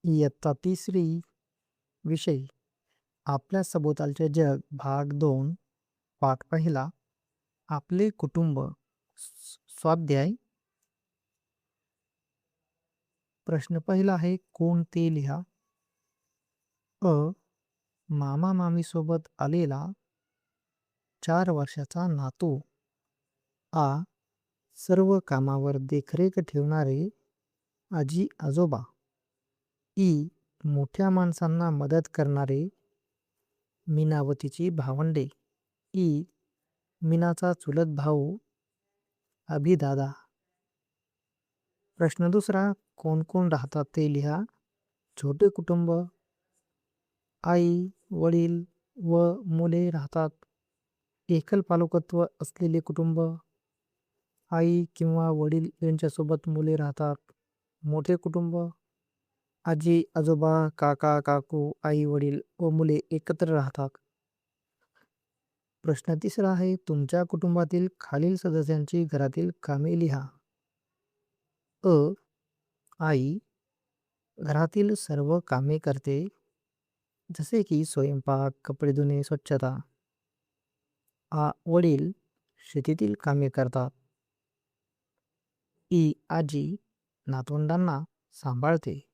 इयत्ता तिसरी. विषय आपल्या सभोवतालचे जग, भाग 2, पाठ पहिला. आपले कुटुंब. स्वाध्याय. प्रश्न पहिला आहे, कोण ते लिहा. अ. मामा मामी सोबत आलेला 4 वर्षाचा नातू. आ. सर्व कामावर देखरेख ठेवणारे आजी आजोबा. ई. मोठ्या माणसांना मदत करणारे मीनावतीची भावंडे. ई. मीनाचा चुलत भाऊ अभिदादा. प्रश्न दुसरा, कोण कोण राहतात ते लिहा. छोटे कुटुंब. आई वडील व मुले राहतात. एकल पालकत्व असलेले कुटुंब. आई किंवा वडील यांच्यासोबत मुले राहतात. मोठे कुटुंब. आजी आजोबा काका काकू आई वडील व मुले एकत्र राहतात. प्रश्न तिसरा आहे, तुमच्या कुटुंबातील खालील सदस्यांची घरातील कामे लिहा. अ. आई घरातील सर्व कामे करते, जसे की स्वयंपाक, कपडे धुणे, स्वच्छता. वडील शेतीतील कामे करतात. ई. आजी नातवंडांना सांभाळते.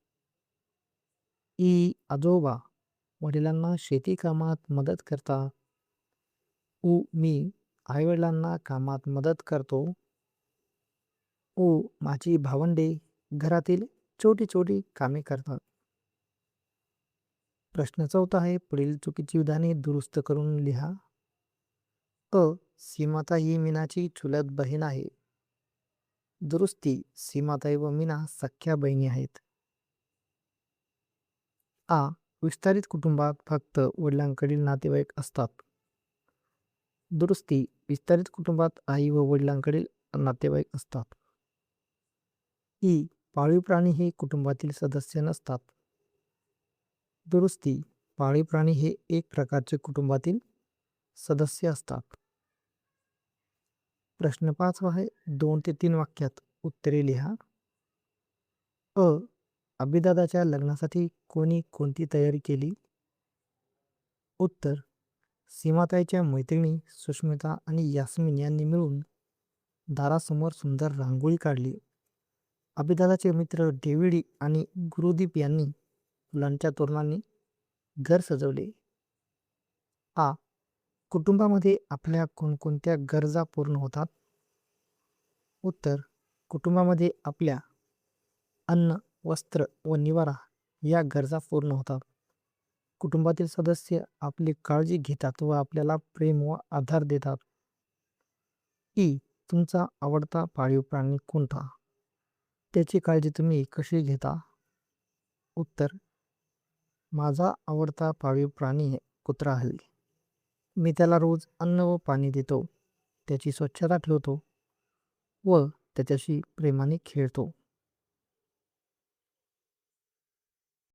ई. आजोबा वडिलांना शेती कामात मदत करतात. मी आईवडिलांना कामात मदत करतो. माझी भावंडे घरातील छोटी छोटी कामे करतात. प्रश्न चौथा आहे, पुढील चुकीची विधाने दुरुस्त करून लिहा. अ. सीमाताई ही मीनाची चुलत बहीण आहे. दुरुस्ती, सीमाताई व मीना सख्या बहिणी आहेत. विस्तारित कुटुंबात फक्त वडिलांकडील नातेवाईक असतात. दुरुस्ती, विस्तारित कुटुंबात आई व वडिलांकडील नातेवाईक असतात. पाळीव प्राणी हे कुटुंबातील सदस्य नसतात. दुरुस्ती, पाळीव प्राणी हे एक प्रकारचे कुटुंबातील सदस्य असतात. प्रश्न 5 आहे, 2 ते 3 वाक्यात उत्तरे लिहा. अ. अभिदादाच्या लग्नासाठी कोणी कोणती तयारी केली? उत्तर. सीमाताईच्या मैत्रिणी सुष्मिता आणि यास्मिन यांनी मिळून दारासमोर सुंदर रांगोळी काढली. अभिदादाचे मित्र डेव्हिड आणि गुरुदीप यांनी फुलांच्या तोरणांनी घर सजवले. कुटुंबामध्ये आपल्या कोणकोणत्या गरजा पूर्ण होतात? उत्तर. कुटुंबामध्ये आपल्या अन्न, वस्त्र व निवारा या गरजा पूर्ण होतात. कुटुंबातील सदस्य आपली काळजी घेतात व आपल्याला प्रेम व आधार देतात. तुमचा आवडता पाळीव प्राणी कोणता? त्याची काळजी तुम्ही कशी घेता? उत्तर. माझा आवडता पाळीव प्राणी कुत्रा आहे. मी त्याला रोज अन्न व पाणी देतो, त्याची स्वच्छता ठेवतो व त्याच्याशी प्रेमाने खेळतो.